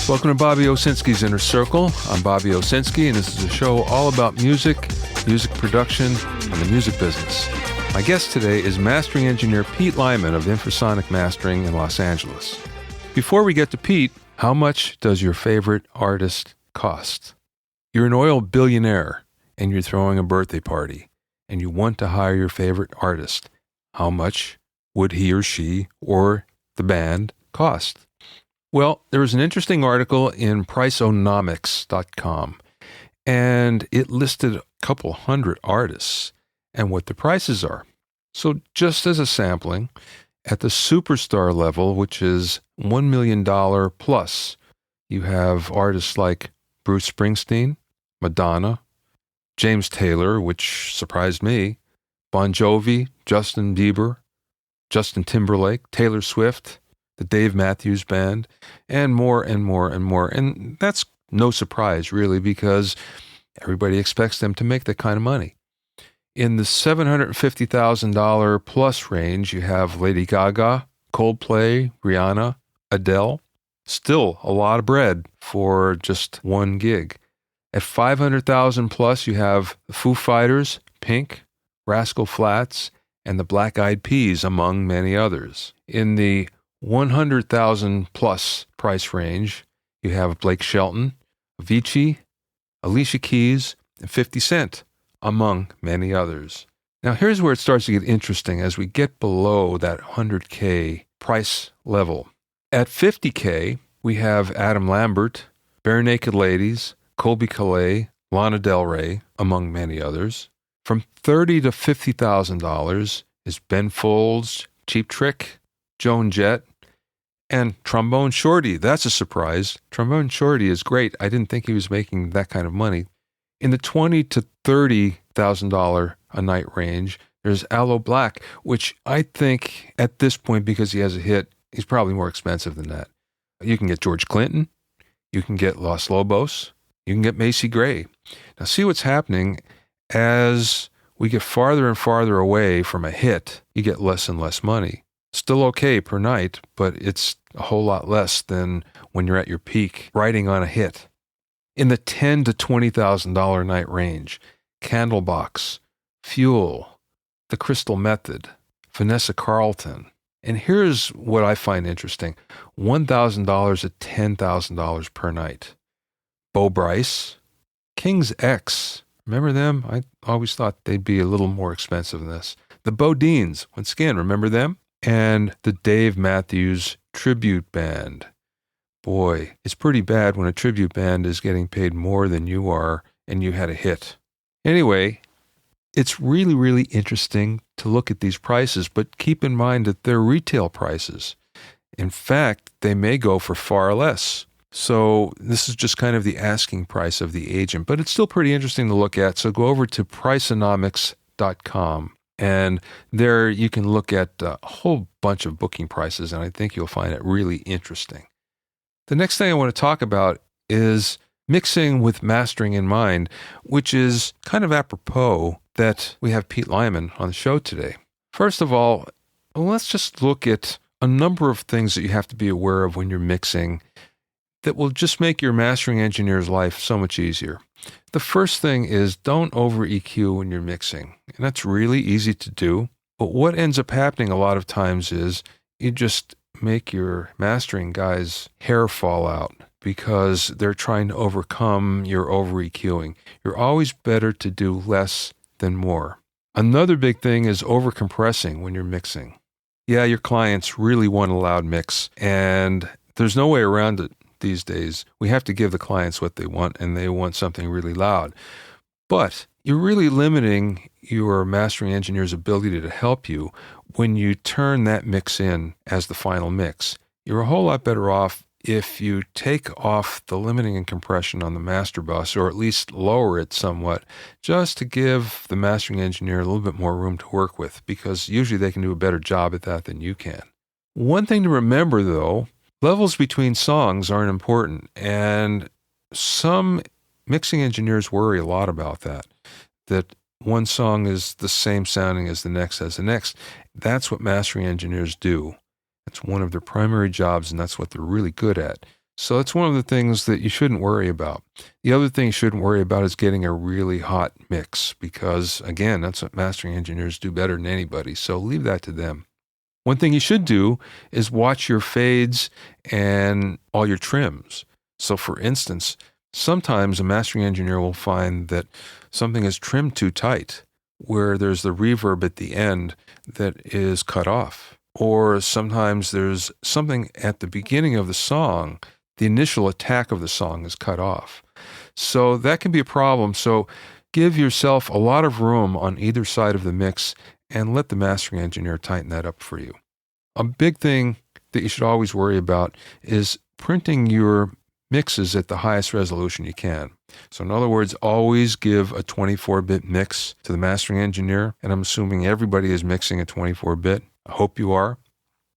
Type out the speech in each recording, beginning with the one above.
Welcome to Bobby Owsinski's Inner Circle. I'm Bobby Owsinski, and this is a show all about music, music production, and the music business. My guest today is mastering engineer Pete Lyman of Infrasonic Mastering in Los Angeles. Before we get to Pete, how much does your favorite artist cost? You're an oil billionaire, and you're throwing a birthday party, and you want to hire your favorite artist. How much would he or she or the band cost? Well, there was an interesting article in Priceonomics.com, and it listed a couple hundred artists and what the prices are. So just as a sampling, at the superstar level, which is $1 million plus, you have artists like Bruce Springsteen, Madonna, James Taylor, which surprised me, Bon Jovi, Justin Bieber, Justin Timberlake, Taylor Swift, the Dave Matthews Band, and more and more and more. And that's no surprise, really, because everybody expects them to make that kind of money. In the $750,000 plus range, you have Lady Gaga, Coldplay, Rihanna, Adele. Still a lot of bread for just one gig. At $500,000 plus, you have the Foo Fighters, Pink, Rascal Flatts, and the Black Eyed Peas, among many others. In the $100,000 plus price range, you have Blake Shelton, Avicii, Alicia Keys, and 50 Cent, among many others. Now here's where it starts to get interesting as we get below that $100K price level. At $50K, we have Adam Lambert, Bare Naked Ladies, Colby Calais, Lana Del Rey, among many others. From $30,000 to $50,000 is Ben Folds, Cheap Trick, Joan Jett, and Trombone Shorty. That's a surprise. Trombone Shorty is great. I didn't think he was making that kind of money. In the $20,000 to $30,000 a night range, there's Aloe Black, which I think at this point, because he has a hit, he's probably more expensive than that. You can get George Clinton. You can get Los Lobos. You can get Macy Gray. Now see what's happening as we get farther and farther away from a hit, you get less and less money. Still okay per night, but it's a whole lot less than when you're at your peak riding on a hit. In the $10,000 to $20,000 night range, Candlebox, Fuel, The Crystal Method, Vanessa Carlton. And here's what I find interesting. $1,000 to $10,000 per night. Bo Bryce, King's X. Remember them? I always thought they'd be a little more expensive than this. The Bodines, once again, remember them? And the Dave Matthews Tribute Band. Boy, it's pretty bad when a tribute band is getting paid more than you are and you had a hit. Anyway, it's really, really interesting to look at these prices, but keep in mind that they're retail prices. In fact, they may go for far less. So this is just kind of the asking price of the agent, but it's still pretty interesting to look at. So go over to Priceonomics.com. And there you can look at a whole bunch of booking prices, and I think you'll find it really interesting. The next thing I want to talk about is mixing with mastering in mind, which is kind of apropos that we have Pete Lyman on the show today. First of all, let's just look at a number of things that you have to be aware of when you're mixing that will just make your mastering engineer's life so much easier. The first thing is don't over EQ when you're mixing. And that's really easy to do. But what ends up happening a lot of times is you just make your mastering guy's hair fall out because they're trying to overcome your over EQing. You're always better to do less than more. Another big thing is over compressing when you're mixing. Yeah, your clients really want a loud mix, and there's no way around it. These days, we have to give the clients what they want, and they want something really loud. But you're really limiting your mastering engineer's ability to help you when you turn that mix in as the final mix. You're a whole lot better off if you take off the limiting and compression on the master bus, or at least lower it somewhat, just to give the mastering engineer a little bit more room to work with, because usually they can do a better job at that than you can. One thing to remember, though, levels between songs aren't important, and some mixing engineers worry a lot about that one song is the same sounding as the next. That's what mastering engineers do. It's one of their primary jobs, and that's what they're really good at. So that's one of the things that you shouldn't worry about. The other thing you shouldn't worry about is getting a really hot mix because, again, that's what mastering engineers do better than anybody. So leave that to them. One thing you should do is watch your fades and all your trims. So, for instance, sometimes a mastering engineer will find that something is trimmed too tight, where there's the reverb at the end that is cut off. Or sometimes there's something at the beginning of the song, the initial attack of the song is cut off. So that can be a problem. So give yourself a lot of room on either side of the mix and let the mastering engineer tighten that up for you. A big thing that you should always worry about is printing your mixes at the highest resolution you can. So in other words, always give a 24-bit mix to the mastering engineer, and I'm assuming everybody is mixing at 24-bit. I hope you are.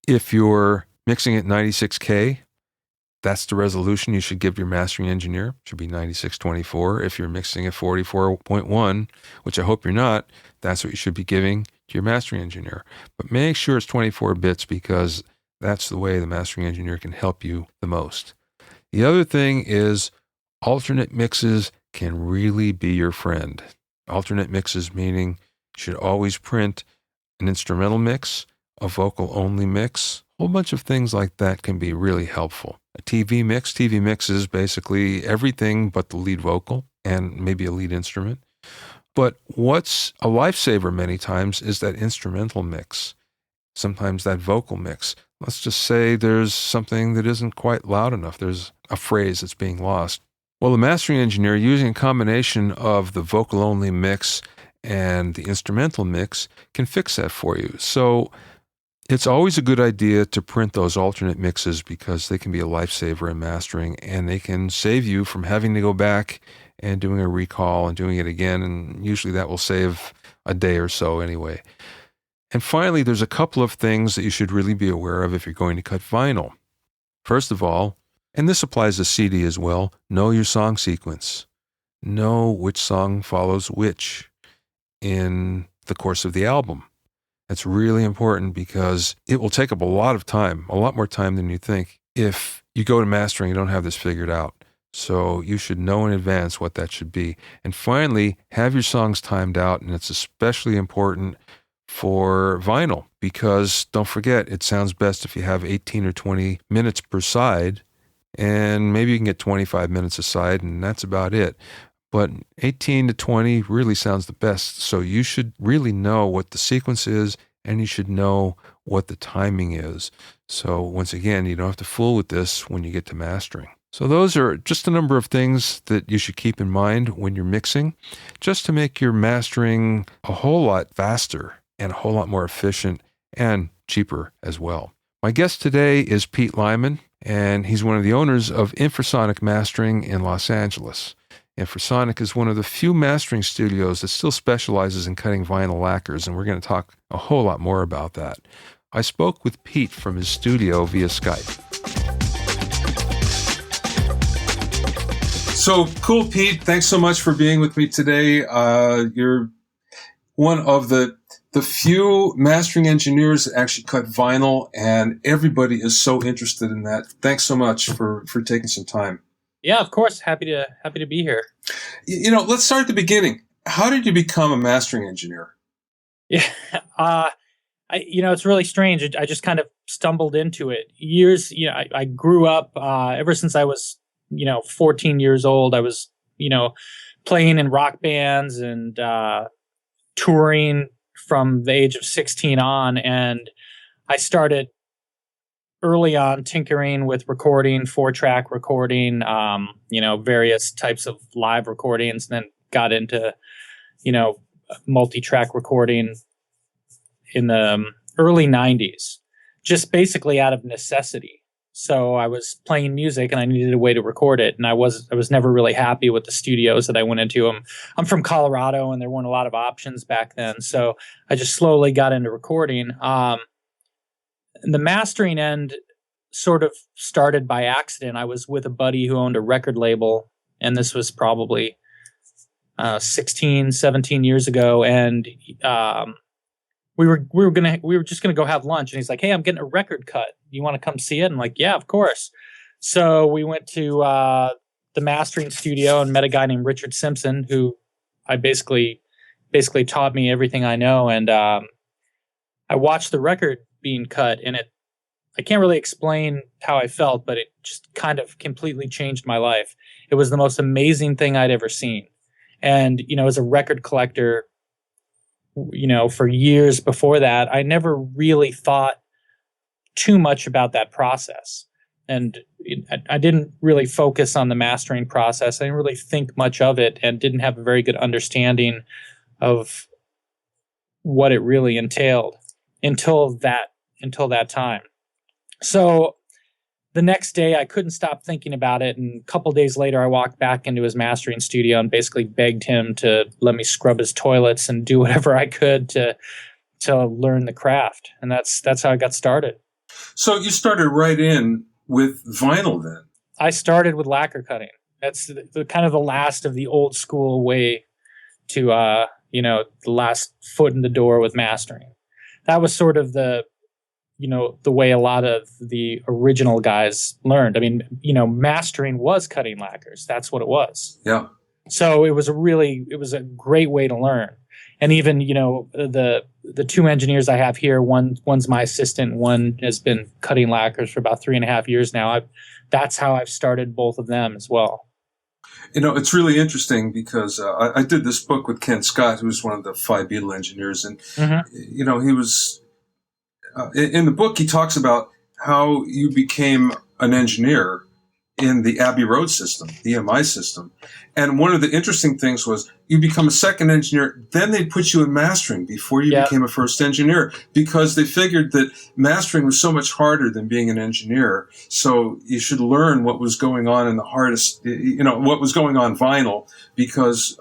If you're mixing at 96K, that's the resolution you should give your mastering engineer. It should be 9624. If you're mixing at 44.1, which I hope you're not, that's what you should be giving to your mastering engineer. But make sure it's 24 bits because that's the way the mastering engineer can help you the most. The other thing is alternate mixes can really be your friend. Alternate mixes meaning you should always print an instrumental mix, a vocal-only mix. A whole bunch of things like that can be really helpful. A TV mix is basically everything but the lead vocal and maybe a lead instrument. But what's a lifesaver many times is that instrumental mix, sometimes that vocal mix. Let's just say there's something that isn't quite loud enough. There's a phrase that's being lost. Well, the mastering engineer, using a combination of the vocal-only mix and the instrumental mix, can fix that for you. So it's always a good idea to print those alternate mixes because they can be a lifesaver in mastering and they can save you from having to go back and doing a recall and doing it again. And usually that will save a day or so anyway. And finally, there's a couple of things that you should really be aware of if you're going to cut vinyl. First of all, and this applies to CD as well, know your song sequence. Know which song follows which in the course of the album. That's really important because it will take up a lot of time, a lot more time than you think. If you go to mastering, you don't have this figured out. So you should know in advance what that should be. And finally, have your songs timed out, and it's especially important for vinyl because don't forget, it sounds best if you have 18 or 20 minutes per side, and maybe you can get 25 minutes a side, and that's about it. But 18 to 20 really sounds the best. So you should really know what the sequence is, and you should know what the timing is. So once again, you don't have to fool with this when you get to mastering. So those are just a number of things that you should keep in mind when you're mixing, just to make your mastering a whole lot faster and a whole lot more efficient and cheaper as well. My guest today is Pete Lyman, and he's one of the owners of Infrasonic Mastering in Los Angeles. Infrasonic is one of the few mastering studios that still specializes in cutting vinyl lacquers, and we're going to talk a whole lot more about that. I spoke with Pete from his studio via Skype. So cool, Pete. Thanks so much for being with me today. You're one of the few mastering engineers that actually cut vinyl, and everybody is so interested in that. Thanks so much for taking some time. Yeah, of course. Happy to be here. Let's start at the beginning. How did you become a mastering engineer? Yeah, it's really strange. I just kind of stumbled into it. I grew up ever since I was, 14 years old. I was, playing in rock bands and touring from the age of 16 on, and I started early on tinkering with recording, 4-track recording, various types of live recordings, and then got into, multi-track recording in the early 90s, just basically out of necessity. So I was playing music and I needed a way to record it. And I was never really happy with the studios that I went into. I'm from Colorado and there weren't a lot of options back then. So I just slowly got into recording. The mastering end sort of started by accident. I was with a buddy who owned a record label, and this was probably 16, 17 years ago. And we were just gonna go have lunch, and he's like, "Hey, I'm getting a record cut. You want to come see it?" And I'm like, "Yeah, of course." So we went to the mastering studio and met a guy named Richard Simpson, who I basically taught me everything I know. And I watched the record being cut, and I can't really explain how I felt, but it just kind of completely changed my life. It was the most amazing thing I'd ever seen. And, as a record collector, for years before that, I never really thought too much about that process. And I didn't really focus on the mastering process. I didn't really think much of it and didn't have a very good understanding of what it really entailed until that time. So the next day I couldn't stop thinking about it. And a couple days later, I walked back into his mastering studio and basically begged him to let me scrub his toilets and do whatever I could to learn the craft. And that's how I got started. So you started right in with vinyl then? I started with lacquer cutting. That's the kind of the last of the old school way to, the last foot in the door with mastering. That was sort of the way a lot of the original guys learned. I mean, mastering was cutting lacquers. That's what it was. Yeah. So it was a great way to learn. And even, the two engineers I have here, one's my assistant, one has been cutting lacquers for about 3.5 years now. That's how I've started both of them as well. It's really interesting because I did this book with Ken Scott, who's one of the 5 Beatle engineers. And, he was, in the book, he talks about how you became an engineer in the Abbey Road system, the EMI system. And one of the interesting things was you become a second engineer, then they put you in mastering before you became a first engineer, because they figured that mastering was so much harder than being an engineer. So you should learn what was going on in the hardest, what was going on vinyl, because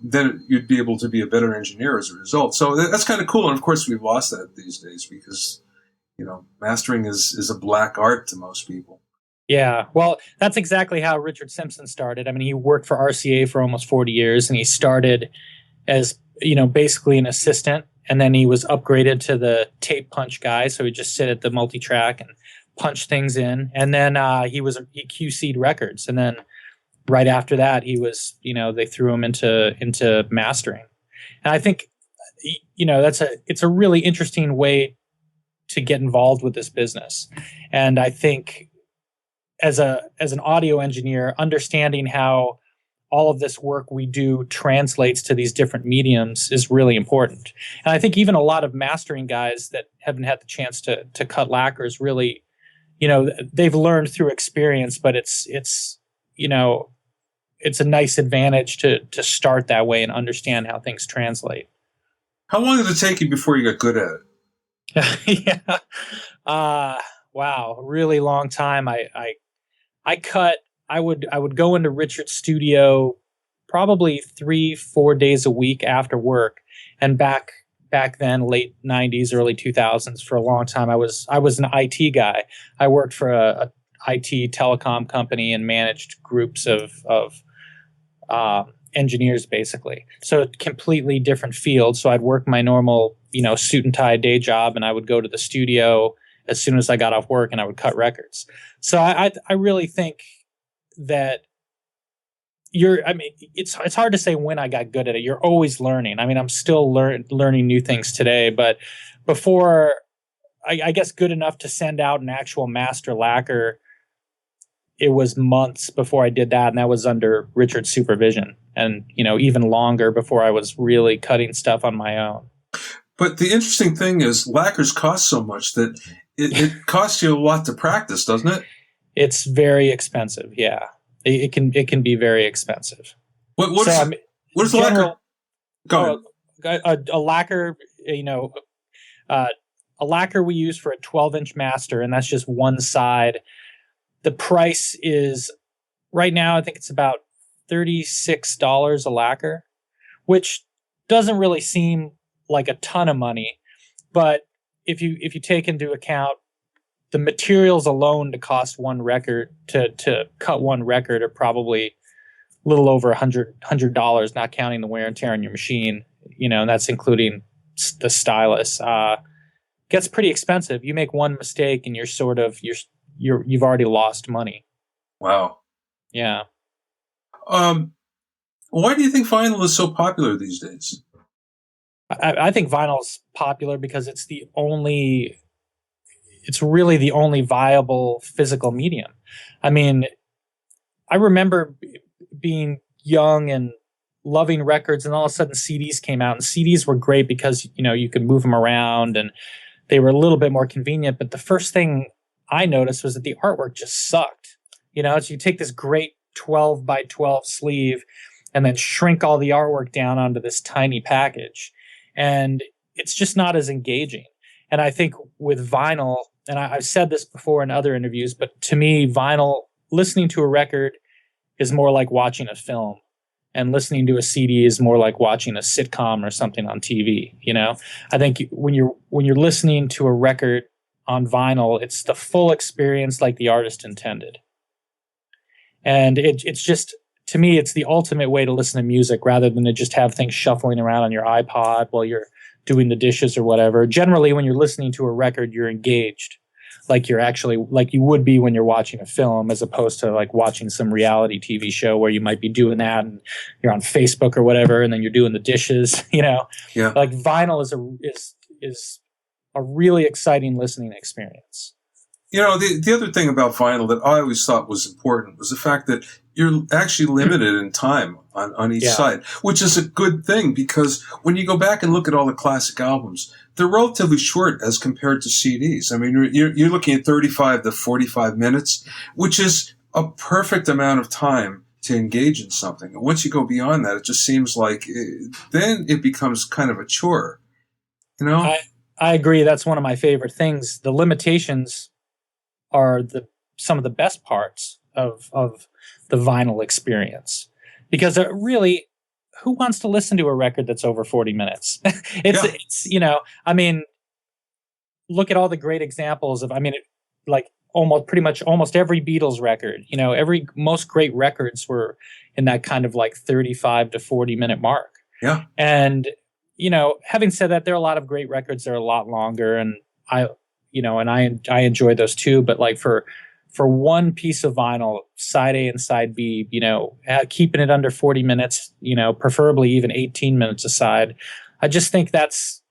then you'd be able to be a better engineer as a result. So that's kind of cool. And of course, we've lost that these days because, mastering is a black art to most people. Yeah, well, that's exactly how Richard Simpson started. I mean, he worked for RCA for almost 40 years, and he started as, basically an assistant, and then he was upgraded to the tape punch guy, so he'd just sit at the multi-track and punch things in, and then he QC'd records, and then right after that, he was, they threw him into mastering. And I think, it's a really interesting way to get involved with this business. And I think as an audio engineer, understanding how all of this work we do translates to these different mediums is really important. And I think even a lot of mastering guys that haven't had the chance to cut lacquers really, they've learned through experience, but it's a nice advantage to start that way and understand how things translate. How long did it take you before you got good at it? Yeah. Wow. A really long time. I would go into Richard's studio probably 3-4 days a week after work. And back then, late 90s, early 2000s, for a long time, I was an IT guy. I worked for a IT telecom company and managed groups of engineers, basically. So completely different field. So I'd work my normal, suit and tie day job, and I would go to the studio as soon as I got off work, and I would cut records. So I really think that it's hard to say when I got good at it. You're always learning. I mean, I'm still learning new things today, but before, I guess good enough to send out an actual master lacquer, it was months before I did that, and that was under Richard's supervision, and even longer before I was really cutting stuff on my own. But the interesting thing is lacquers cost so much that it costs you a lot to practice, doesn't it? It's very expensive. Yeah, it can be very expensive. What is the lacquer? Go ahead. A lacquer, a lacquer we use for a 12-inch master, and that's just one side. The price is right now, I think it's about $36 a lacquer, which doesn't really seem like a ton of money, but if you take into account the materials alone to cost one record to cut one record are probably a little over $100, not counting the wear and tear on your machine. And that's including the stylus. Gets pretty expensive. You make one mistake and you're you've already lost money. Wow. Yeah. Why do you think vinyl is so popular these days? I think vinyl's popular because it's really the only viable physical medium. I mean, I remember being young and loving records, and all of a sudden CDs came out, and CDs were great because, you could move them around and they were a little bit more convenient. But the first thing I noticed was that the artwork just sucked. So you take this great 12 by 12 sleeve and then shrink all the artwork down onto this tiny package. And it's just not as engaging. And I think with vinyl, and I've said this before in other interviews, but to me, vinyl, listening to a record is more like watching a film, and listening to a CD is more like watching a sitcom or something on TV. I think when you're listening to a record on vinyl, it's the full experience like the artist intended. And it's just, to me, it's the ultimate way to listen to music rather than to just have things shuffling around on your iPod while you're doing the dishes or whatever. Generally, when you're listening to a record, you're engaged like you would be when you're watching a film, as opposed to like watching some reality TV show where you might be doing that and you're on Facebook or whatever, and then you're doing the dishes, Yeah. Like vinyl is a really exciting listening experience. The other thing about vinyl that I always thought was important was the fact that you're actually limited in time on each side, which is a good thing, because when you go back and look at all the classic albums, they're relatively short as compared to CDs. I mean, you're looking at 35 to 45 minutes, which is a perfect amount of time to engage in something. And once you go beyond that, it just seems like then it becomes kind of a chore, I agree. That's one of my favorite things. The limitations are some of the best parts of the vinyl experience, because really, who wants to listen to a record that's over 40 minutes? It's I mean, look at all the great examples of, like almost every Beatles record, most great records were in that kind of like 35 to 40 minute mark. Yeah. And, having said that, there are a lot of great records that are a lot longer, and I enjoy those too. But like for one piece of vinyl, side A and side B, keeping it under 40 minutes, preferably even 18 minutes a side. I just think that's,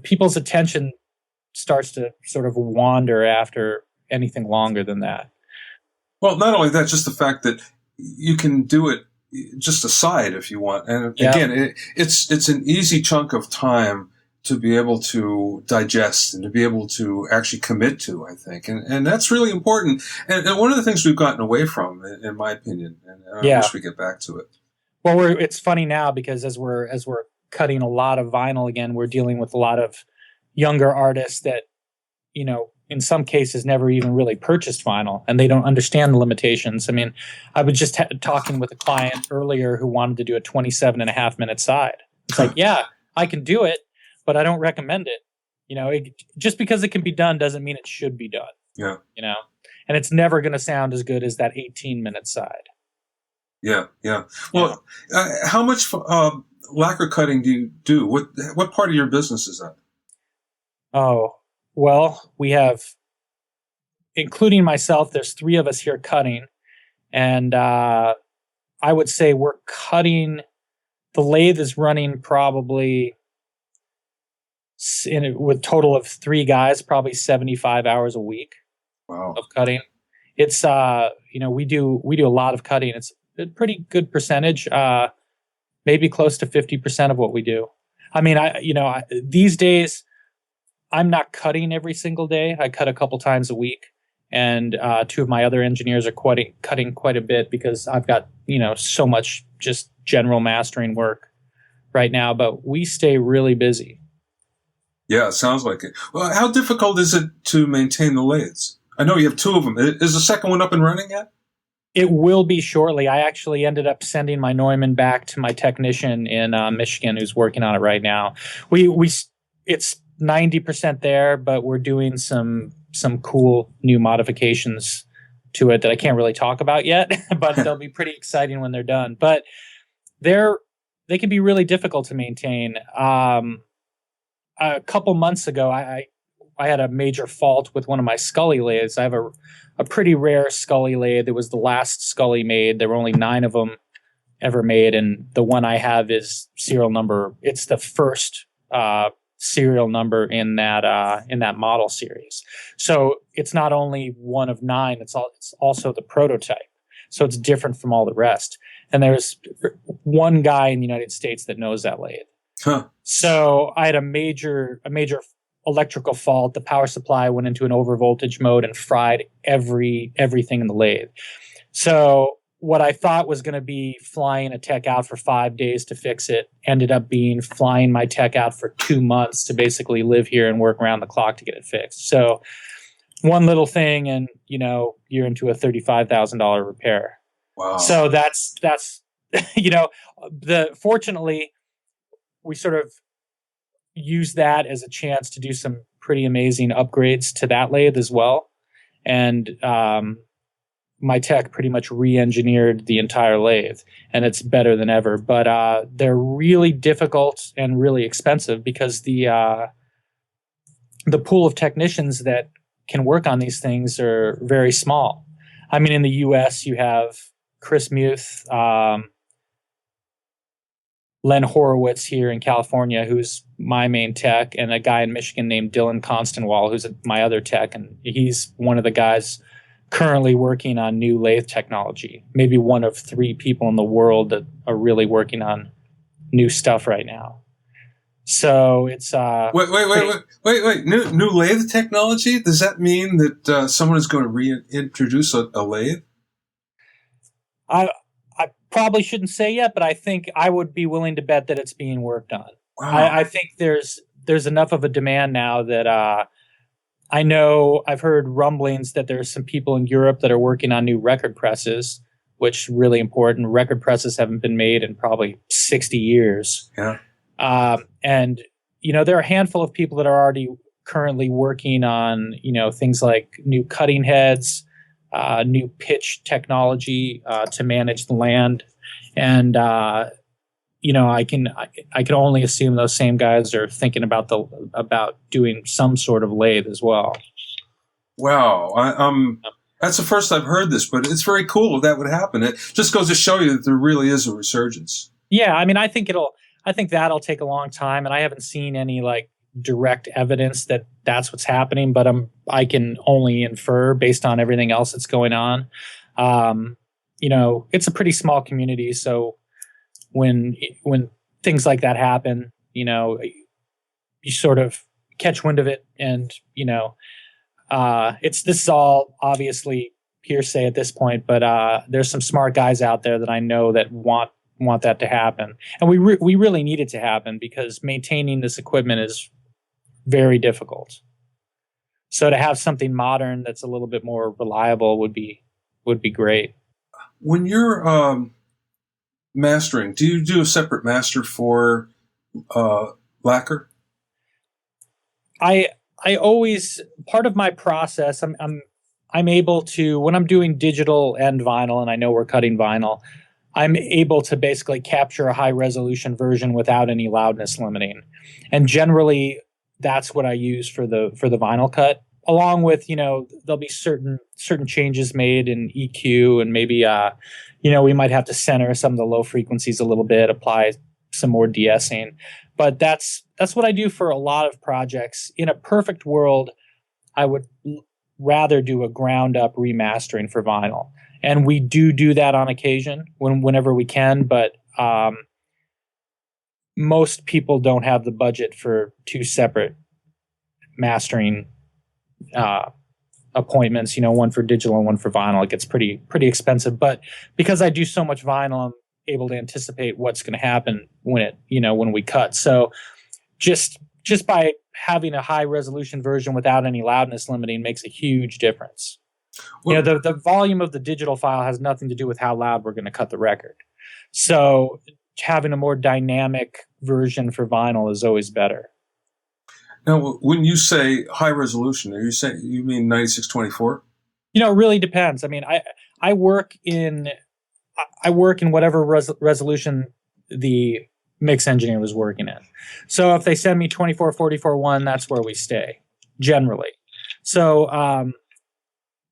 people's attention starts to sort of wander after anything longer than that. Well, not only that, just the fact that you can do it just a side if you want. And again, it's an easy chunk of time to be able to digest and to be able to actually commit to, I think. And that's really important. And one of the things we've gotten away from, in my opinion, and I wish we get back to it. Well, it's funny now, because as we're cutting a lot of vinyl again, we're dealing with a lot of younger artists that, in some cases never even really purchased vinyl, and they don't understand the limitations. I mean, I was just talking with a client earlier who wanted to do a 27.5-minute side. It's like, yeah, I can do it, but I don't recommend it. Just because it can be done doesn't mean it should be done. Yeah. And it's never going to sound as good as that 18-minute side. Yeah. Well, how much lacquer cutting do you do? What part of your business is that? Oh, well, we have, including myself, there's 3 of us here cutting. And I would say we're cutting, the lathe is running probably, with total of 3 guys, probably 75 hours a week. Wow. Of cutting. It's we do a lot of cutting. It's a pretty good percentage, maybe close to 50% of what we do. I mean, these days I'm not cutting every single day. I cut a couple times a week, and 2 of my other engineers are cutting quite a bit, because I've got so much just general mastering work right now. But we stay really busy. Yeah, it sounds like it. Well, how difficult is it to maintain the lathes? I know you have 2 of them. Is the second one up and running yet? It will be shortly. I actually ended up sending my Neumann back to my technician in Michigan, who's working on it right now. It's 90% there, but we're doing some cool new modifications to it that I can't really talk about yet, but they'll be pretty exciting when they're done. But they can be really difficult to maintain. A couple months ago, I had a major fault with one of my Scully lathes. I have a pretty rare Scully lathe. It was the last Scully made. There were only 9 of them ever made, and the one I have is serial number. It's the first serial number in that model series. So it's not only one of 9. It's also the prototype. So it's different from all the rest. And there's one guy in the United States that knows that lathe. Huh. So I had a major electrical fault. The power supply went into an overvoltage mode and fried everything in the lathe. So what I thought was going to be flying a tech out for 5 days to fix it ended up being flying my tech out for 2 months to basically live here and work around the clock to get it fixed. So one little thing, and you're into a $35,000 repair. Wow. So that's fortunately we sort of use that as a chance to do some pretty amazing upgrades to that lathe as well. And my tech pretty much re-engineered the entire lathe, and it's better than ever. But they're really difficult and really expensive because the pool of technicians that can work on these things are very small. I mean, in the U.S., you have Chris Muth, Len Horowitz here in California, who's my main tech, and a guy in Michigan named Dylan Constanwall, who's my other tech, and he's one of the guys currently working on new lathe technology. Maybe one of 3 people in the world that are really working on new stuff right now. So it's wait. New lathe technology? Does that mean that someone is going to reintroduce a lathe? I probably shouldn't say yet, but I think I would be willing to bet that it's being worked on. Wow. I think there's enough of a demand now that I know I've heard rumblings that there's some people in Europe that are working on new record presses, which is really important. Record presses haven't been made in probably 60 years. Yeah. And, there are a handful of people that are already currently working on, things like new cutting heads, new pitch technology to manage the land. And, I can only assume those same guys are thinking about doing some sort of lathe as well. Wow. That's the first I've heard this, but it's very cool if that would happen. It just goes to show you that there really is a resurgence. Yeah. I mean, I think that'll take a long time, and I haven't seen any direct evidence that that's what's happening, but I can only infer based on everything else that's going on. It's a pretty small community, so when things like that happen, you sort of catch wind of it, and this is all obviously hearsay at this point, but there's some smart guys out there that I know that want that to happen, and we really need it to happen because maintaining this equipment is very difficult. So to have something modern that's a little bit more reliable would be great. When you're mastering, do you do a separate master for lacquer? I always, part of my process, I'm able to, when I'm doing digital and vinyl, and I know we're cutting vinyl, I'm able to basically capture a high resolution version without any loudness limiting. And generally that's what I use for the vinyl cut, along with, there'll be certain changes made in EQ, and maybe, we might have to center some of the low frequencies a little bit, apply some more de-essing. But that's what I do for a lot of projects. In a perfect world, I would rather do a ground up remastering for vinyl. And we do that on occasion whenever we can, but most people don't have the budget for 2 separate mastering appointments, one for digital and one for vinyl. It gets pretty expensive, but because I do so much vinyl, I'm able to anticipate what's going to happen when we cut. So just by having a high resolution version without any loudness limiting makes a huge difference. Well, the volume of the digital file has nothing to do with how loud we're going to cut the record. So having a more dynamic version for vinyl is always better. Now, when you say high resolution, you mean 9624? It really depends. I mean, I work in whatever resolution the mix engineer was working in. So if they send me 2444.1, that's where we stay. generally. So,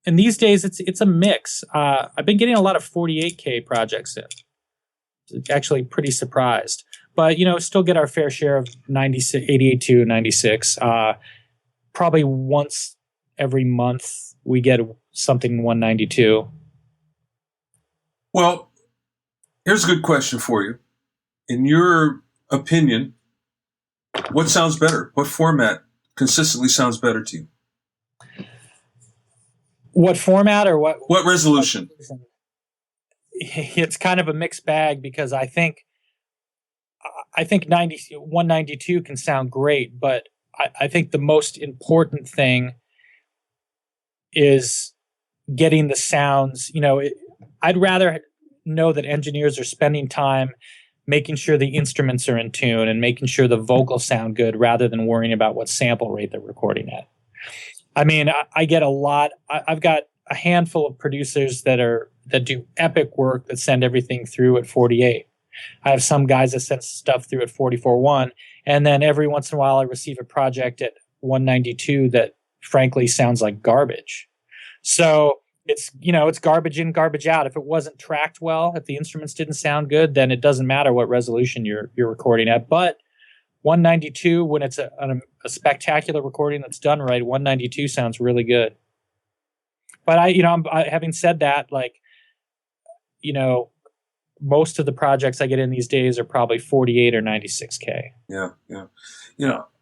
and these days it's a mix. I've been getting a lot of 48K projects in. Actually pretty surprised. But, still get our fair share of 96, 88 to 96. Probably once every month we get something 192. Well, here's a good question for you. In your opinion, what sounds better? What format consistently sounds better to you? What format or what? What resolution? It's kind of a mixed bag because I think 192 can sound great, but I think the most important thing is getting the sounds. I'd rather know that engineers are spending time making sure the instruments are in tune and making sure the vocals sound good rather than worrying about what sample rate they're recording at. I mean, I get a lot. I've got a handful of producers that do epic work that send everything through at 48. I have some guys that send stuff through at 44.1, and then every once in a while I receive a project at 192 that frankly sounds like garbage. So it's garbage in, garbage out. If it wasn't tracked well, if the instruments didn't sound good, then it doesn't matter what resolution you're recording at. But 192, when it's a spectacular recording that's done right, 192 sounds really good. But having said that, most of the projects I get in these days are probably 48 or 96K. Yeah.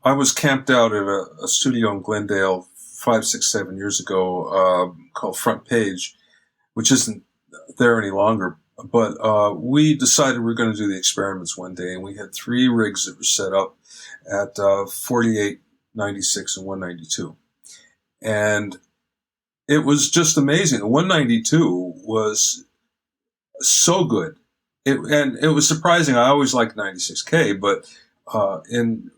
I was camped out at a studio in Glendale 5, 6, 7 years ago called Front Page, which isn't there any longer. But we decided we were going to do the experiments one day, and we had 3 rigs that were set up at 48, 96, and 192. And it was just amazing. The 192 was so good. It was surprising. I always liked 96K, but in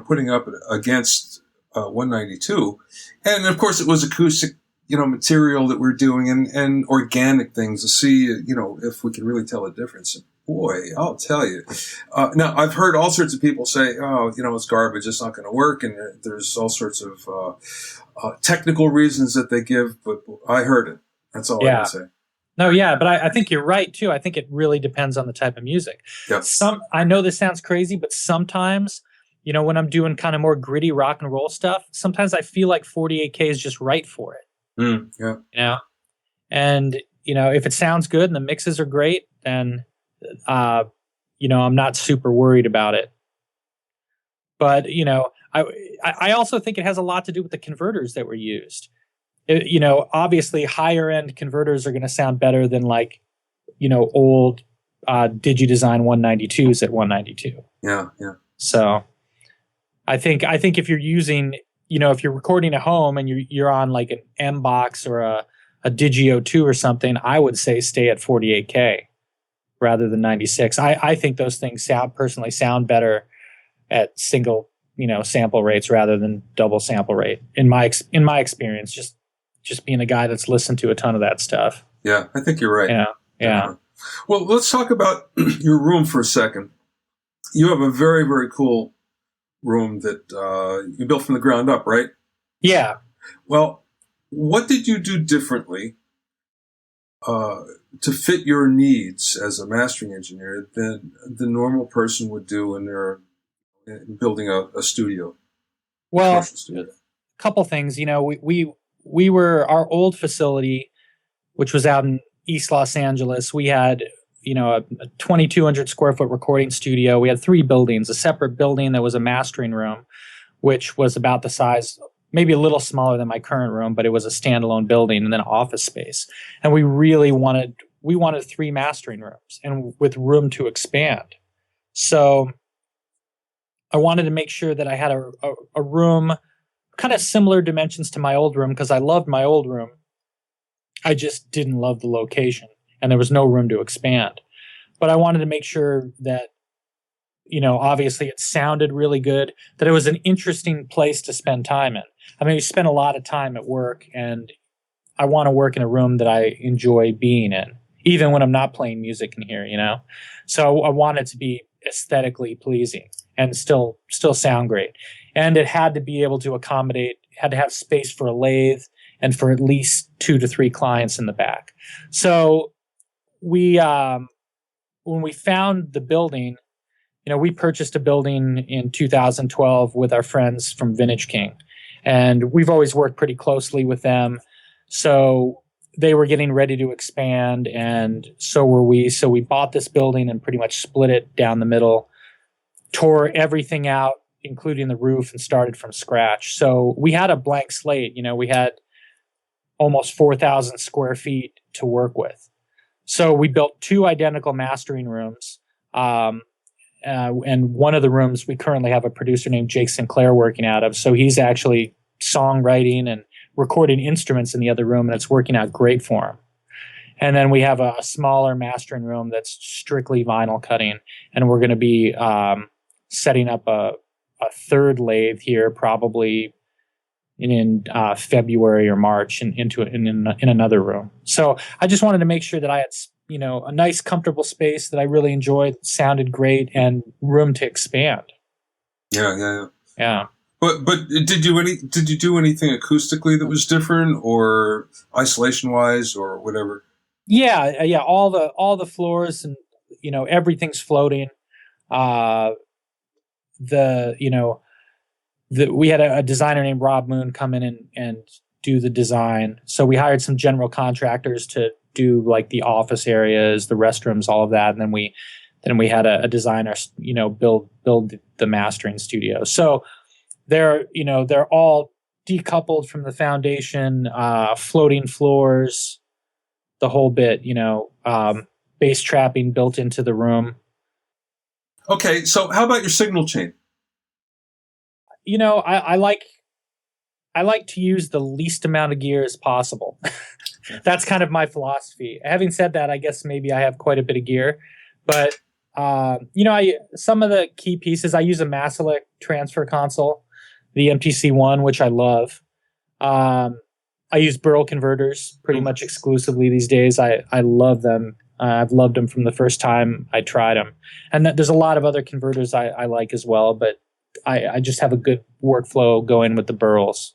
putting up against 192, and of course it was acoustic, material that we're doing and organic things to see, if we can really tell a difference. Boy, I'll tell you. Now I've heard all sorts of people say, "Oh, it's garbage. It's not going to work," and there's all sorts of technical reasons that they give. But I heard it. That's all I can say. No, yeah, but I think you're right too. I think it really depends on the type of music. Yeah. I know this sounds crazy, but sometimes, when I'm doing kind of more gritty rock and roll stuff, sometimes I feel like 48K is just right for it. Yeah. And if it sounds good and the mixes are great, then I'm not super worried about it. But I also think it has a lot to do with the converters that were used. Obviously higher end converters are going to sound better than old DigiDesign 192s at 192. Yeah. So I think if you're using, if you're recording at home and you're on like an M box or a Digio 2 or something, I would say stay at 48K rather than 96. I think those things personally sound better at single, sample rates rather than double sample rate in my experience, just being a guy that's listened to a ton of that stuff. Yeah, I think you're right. Yeah. Well, let's talk about your room for a second. You have a very, very cool room that you built from the ground up, right? Yeah. Well, what did you do differently to fit your needs as a mastering engineer than the normal person would do when they're building a studio? Well, a couple things. We were, our old facility, which was out in East Los Angeles, we had, a 2,200 square foot recording studio. We had 3 buildings, a separate building that was a mastering room, which was about the size, maybe a little smaller than my current room, but it was a standalone building, and then office space. And we really wanted 3 mastering rooms and with room to expand. So I wanted to make sure that I had a room kind of similar dimensions to my old room because I loved my old room. I just didn't love the location and there was no room to expand. But I wanted to make sure that, obviously it sounded really good, that it was an interesting place to spend time in. I mean, we spend a lot of time at work and I want to work in a room that I enjoy being in, even when I'm not playing music in here, So I want it to be aesthetically pleasing and still sound great. and it had to be able to accommodate, had to have space for a lathe and for at least 2 to 3 clients in the back. So we, when we found the building, we purchased a building in 2012 with our friends from Vintage King, and we've always worked pretty closely with them. So they were getting ready to expand, and so were we. So we bought this building and pretty much split it down the middle, tore everything out, including the roof, and started from scratch. So we had a blank slate. We had almost 4,000 square feet to work with. So we built 2 identical mastering rooms. And one of the rooms we currently have a producer named Jake Sinclair working out of. So he's actually songwriting and recording instruments in the other room, and it's working out great for him. And then we have a smaller mastering room that's strictly vinyl cutting, and we're going to be setting up a third lathe here probably in February or March in another room. So I just wanted to make sure that I had a nice, comfortable space that I really enjoyed, sounded great, and room to expand. Yeah. But did you do anything acoustically that was different, or isolation wise, or whatever? Yeah. All the floors and everything's floating. We had a designer named Rob Moon come in and do the design. So we hired some general contractors to do like the office areas, the restrooms, all of that, and then we had a designer build the mastering studio. So they're all decoupled from the foundation, floating floors, the whole bit, bass trapping built into the room. Okay, so how about your signal chain? I like to use the least amount of gear as possible. That's kind of my philosophy. Having said that, I guess maybe I have quite a bit of gear, but some of the key pieces, I use a Maselec transfer console, the MTC1, which I love. I use Burl converters pretty much exclusively these days. I love them. I've loved them from the first time I tried them. And there's a lot of other converters I like as well, but I just have a good workflow going with the Burls.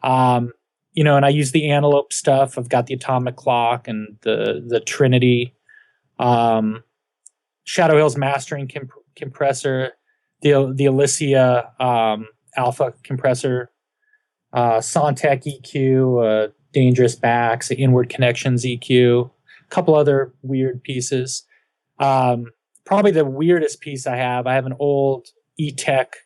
And I use the Antelope stuff. I've got the Atomic Clock and the Trinity, Shadow Hill's mastering compressor, the Alicia Alpha compressor, Sontec EQ, Dangerous Backs, Inward Connections EQ, a couple other weird pieces. Probably the weirdest piece I have an old E-Tech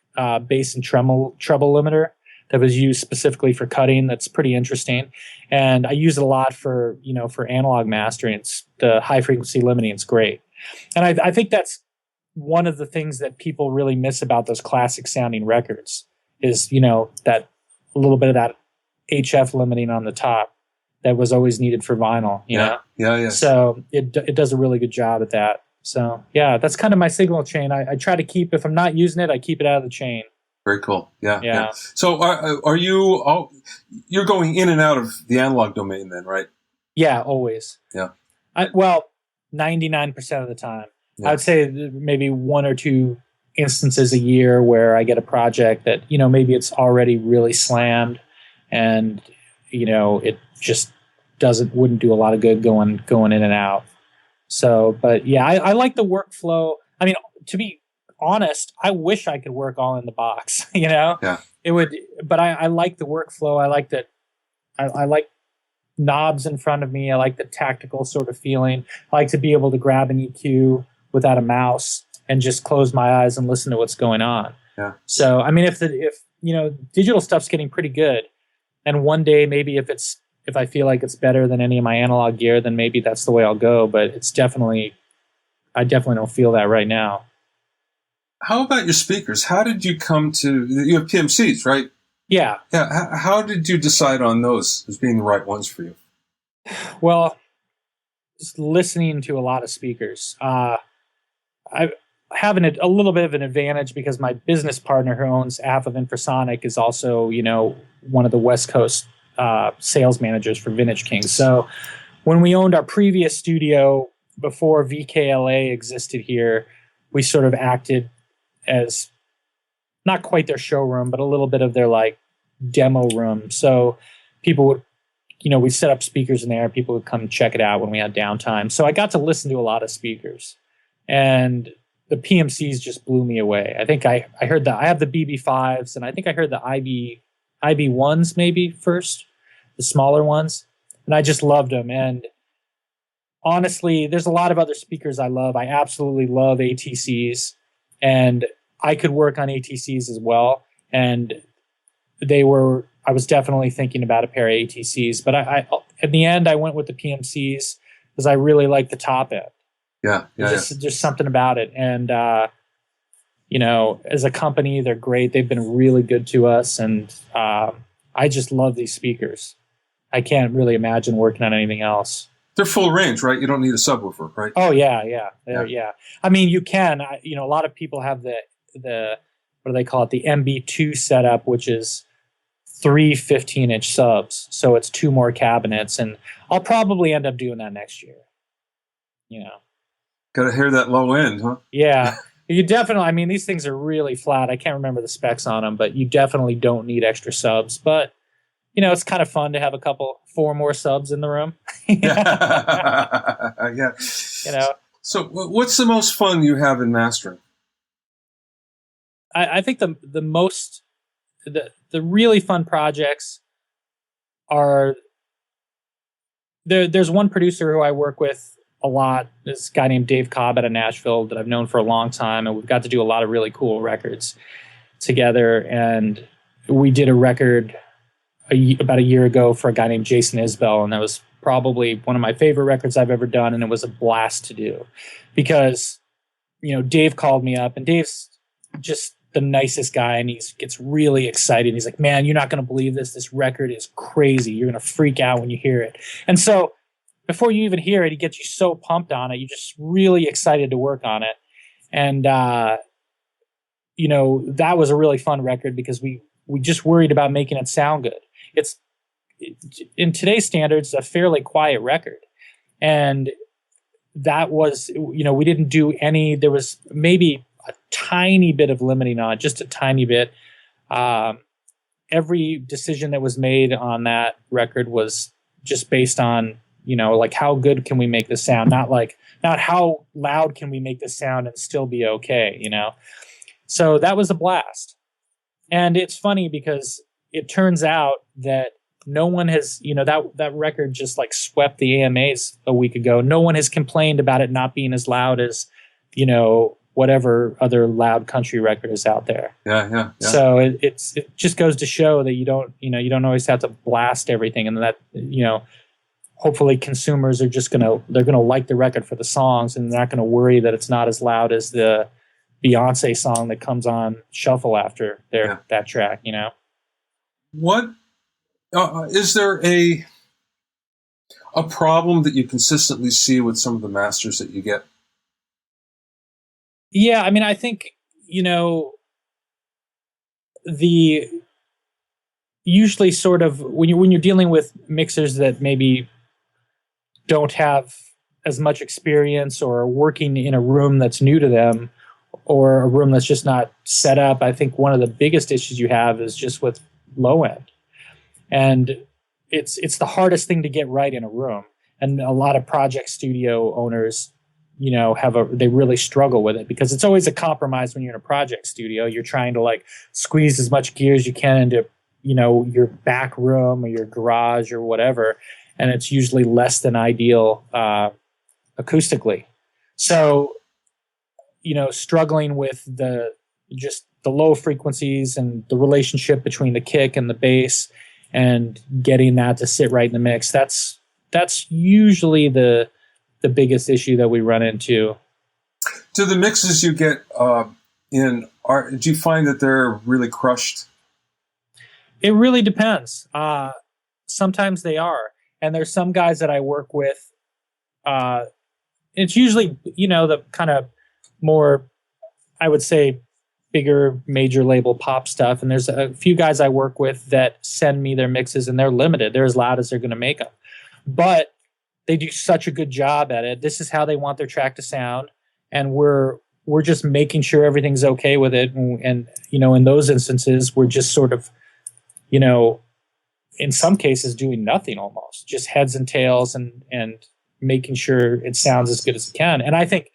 bass and treble limiter that was used specifically for cutting. That's pretty interesting. And I use it a lot for analog mastering. It's the high frequency limiting. It's great. And I think that's one of the things that people really miss about those classic sounding records is, that a little bit of that HF limiting on the top that was always needed for vinyl, you know? Yeah. So it does a really good job at that. So yeah, that's kind of my signal chain. I try to keep, if I'm not using it, I keep it out of the chain. Very cool. Yeah. So are you're going in and out of the analog domain then, right? Yeah, always. Yeah. 99% of the time. Yeah. I would say maybe 1 or 2 instances a year where I get a project that, maybe it's already really slammed and, it just wouldn't do a lot of good going in and out. So, but yeah, I like the workflow. I mean, to be honest, I wish I could work all in the box, Yeah. It would, but I like the workflow. I like that. I like knobs in front of me. I like the tactical sort of feeling. I like to be able to grab an EQ without a mouse and just close my eyes and listen to what's going on. Yeah. So, I mean, if digital stuff's getting pretty good, and one day maybe if I feel like it's better than any of my analog gear, then maybe that's the way I'll go. But I definitely don't feel that right now. How about your speakers? How did you come to? You have PMCs, right? Yeah. Yeah. How did you decide on those as being the right ones for you? Well, just listening to a lot of speakers. I have a little bit of an advantage because my business partner who owns half of Infrasonic is also, one of the West Coast sales managers for Vintage King. So when we owned our previous studio before VKLA existed here, we sort of acted as not quite their showroom, but a little bit of their like demo room. So people would, we set up speakers in there. People would come check it out when we had downtime. So I got to listen to a lot of speakers, and the PMCs just blew me away. I think I heard I have the BB5s, and I think I heard the IB1s maybe first, the smaller ones, and I just loved them. And honestly, there's a lot of other speakers I love. I absolutely love ATCs, and I could work on ATCs as well. And I was definitely thinking about a pair of ATCs, but I in the end, I went with the PMCs because I really like the top end. Just something about it. And, as a company, they're great. They've been really good to us. And I just love these speakers. I can't really imagine working on anything else. They're full range, right? You don't need a subwoofer, right? Oh, yeah. I mean, you can. A lot of people have the what do they call it? The MB2 setup, which is 3 15-inch subs. So it's 2 more cabinets. And I'll probably end up doing that next year. Got to hear that low end, huh? Yeah. You definitely, these things are really flat. I can't remember the specs on them, but you definitely don't need extra subs. But, it's kind of fun to have 4 more subs in the room. Yeah. So what's the most fun you have in mastering? I think the really fun projects are, there's one producer who I work with a lot, this guy named Dave Cobb out of Nashville that I've known for a long time, and we've got to do a lot of really cool records together. And we did a record about a year ago for a guy named Jason Isbell, and that was probably one of my favorite records I've ever done, and it was a blast to do because, Dave called me up, and Dave's just the nicest guy, and he gets really excited. He's like, man, you're not going to believe this. This record is crazy. You're going to freak out when you hear it. And so before you even hear it, he gets you so pumped on it. You're just really excited to work on it. And, that was a really fun record because we just worried about making it sound good. In today's standards, a fairly quiet record. And that was, we didn't do there was maybe a tiny bit of limiting on it, just a tiny bit. Every decision that was made on that record was just based on, like how good can we make this sound? Not how loud can we make this sound and still be okay, So that was a blast. And it's funny because it turns out that no one has, that record just like swept the AMAs a week ago. No one has complained about it not being as loud as, whatever other loud country record is out there. Yeah. So it just goes to show that you don't always have to blast everything, and that, hopefully consumers are just they're gonna like the record for the songs, and they're not gonna worry that it's not as loud as the Beyonce song that comes on shuffle after that track. What is there a problem that you consistently see with some of the masters that you get? Yeah, I think the usually sort of when you're dealing with mixers that maybe don't have as much experience or are working in a room that's new to them or a room that's just not set up, I think one of the biggest issues you have is just with low end. And it's the hardest thing to get right in a room. And a lot of project studio owners, they really struggle with it because it's always a compromise when you're in a project studio. You're trying to like squeeze as much gear as you can into, your back room or your garage or whatever. And it's usually less than ideal acoustically. So, struggling with the low frequencies and the relationship between the kick and the bass and getting that to sit right in the mix. That's usually the biggest issue that we run into. Do the mixes you get do you find that they're really crushed? It really depends. Sometimes they are. And there's some guys that I work with. It's usually, the kind of more, I would say, bigger major label pop stuff. And there's a few guys I work with that send me their mixes and they're limited. They're as loud as they're going to make them. But they do such a good job at it. This is how they want their track to sound. And we're we're just making sure everything's okay with it. And in those instances, we're just sort of, in some cases doing nothing, almost just heads and tails and making sure it sounds as good as it can. And I think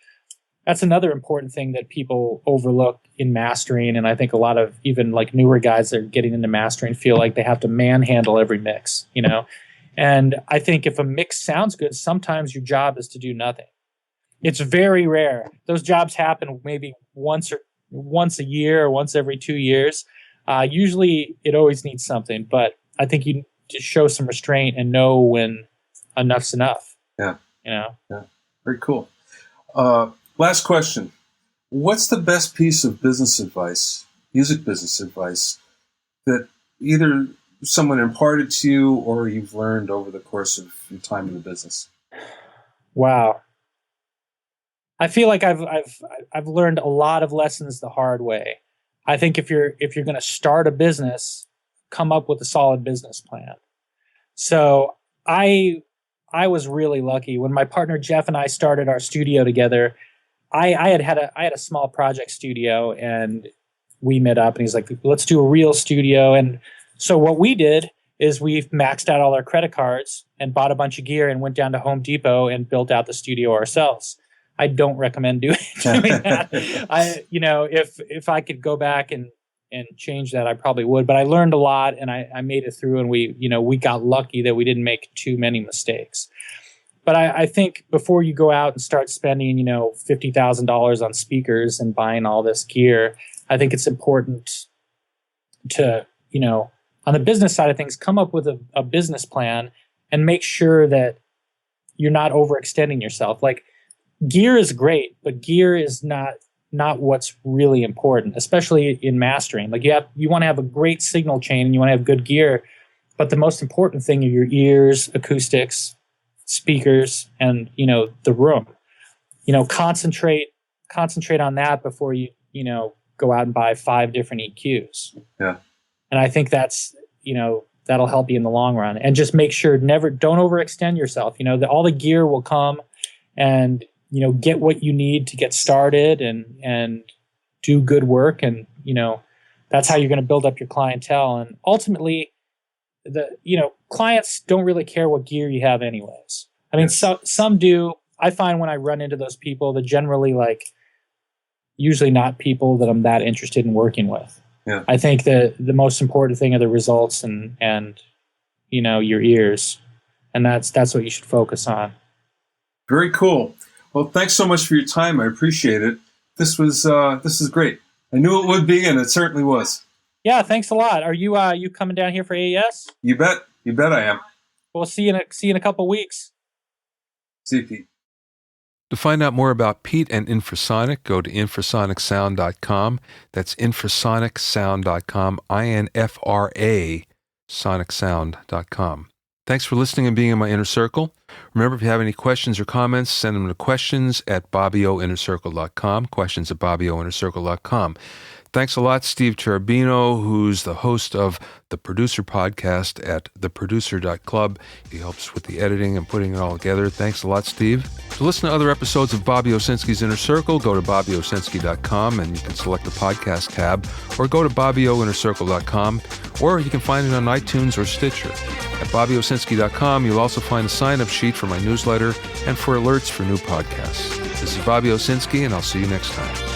that's another important thing that people overlook in mastering. And I think a lot of even like newer guys that are getting into mastering feel like they have to manhandle every mix, And I think if a mix sounds good, sometimes your job is to do nothing. It's very rare. Those jobs happen maybe once a year or once every 2 years. Usually it always needs something, but I think you just show some restraint and know when enough's enough. Yeah. Yeah. Very cool. Last question. What's the best piece of business advice, music business advice, that either someone imparted to you or you've learned over the course of your time in the business? Wow. I feel like I've learned a lot of lessons the hard way. I think if you're going to start a business, come up with a solid business plan. So I was really lucky when my partner Jeff and I started our studio together. I had a small project studio, and we met up, and he's like, let's do a real studio. And so what we did is we maxed out all our credit cards and bought a bunch of gear and went down to Home Depot and built out the studio ourselves. I don't recommend doing that. If I could go back and change that, I probably would. But I learned a lot, and I made it through, and we got lucky that we didn't make too many mistakes. But I think before you go out and start spending, $50,000 on speakers and buying all this gear, I think it's important to, on the business side of things, come up with a business plan and make sure that you're not overextending yourself. Like, gear is great, but gear is not what's really important, especially in mastering. Like, you want to have a great signal chain and you want to have good gear, but the most important thing are your ears, acoustics, speakers, and the room. Concentrate on that before you go out and buy 5 different EQs. Yeah. And I think that's that'll help you in the long run. And just make sure don't overextend yourself. All the gear will come, and get what you need to get started and do good work. And, that's how you're going to build up your clientele. And ultimately, clients don't really care what gear you have anyways. I mean, some do. I find when I run into those people, they're generally usually not people that I'm that interested in working with. Yeah. I think the most important thing are the results and your ears. And that's what you should focus on. Very cool. Well, thanks so much for your time. I appreciate it. This is great. I knew it would be, and it certainly was. Yeah, thanks a lot. Are you coming down here for AES? You bet I am. We'll see you in a couple weeks. See you, Pete. To find out more about Pete and Infrasonic, go to infrasonic.sound.com. That's infrasonic.sound.com, INFRA, sonicsound.com. Thanks for listening and being in my inner circle. Remember, if you have any questions or comments, send them to questions@bobbioinnercircle.com, questions@bobbioinnercircle.com. Thanks a lot, Steve Cherubino, who's the host of the Producer Podcast at theproducer.club. He helps with the editing and putting it all together. Thanks a lot, Steve. To listen to other episodes of Bobby Owsinski's Inner Circle, go to bobbyowsinski.com and you can select the podcast tab, or go to bobbioinnercircle.com, or you can find it on iTunes or Stitcher. At bobbyowsinski.com, you'll also find a sign-up sheet for my newsletter and for alerts for new podcasts. This is Bobby Owsinski, and I'll see you next time.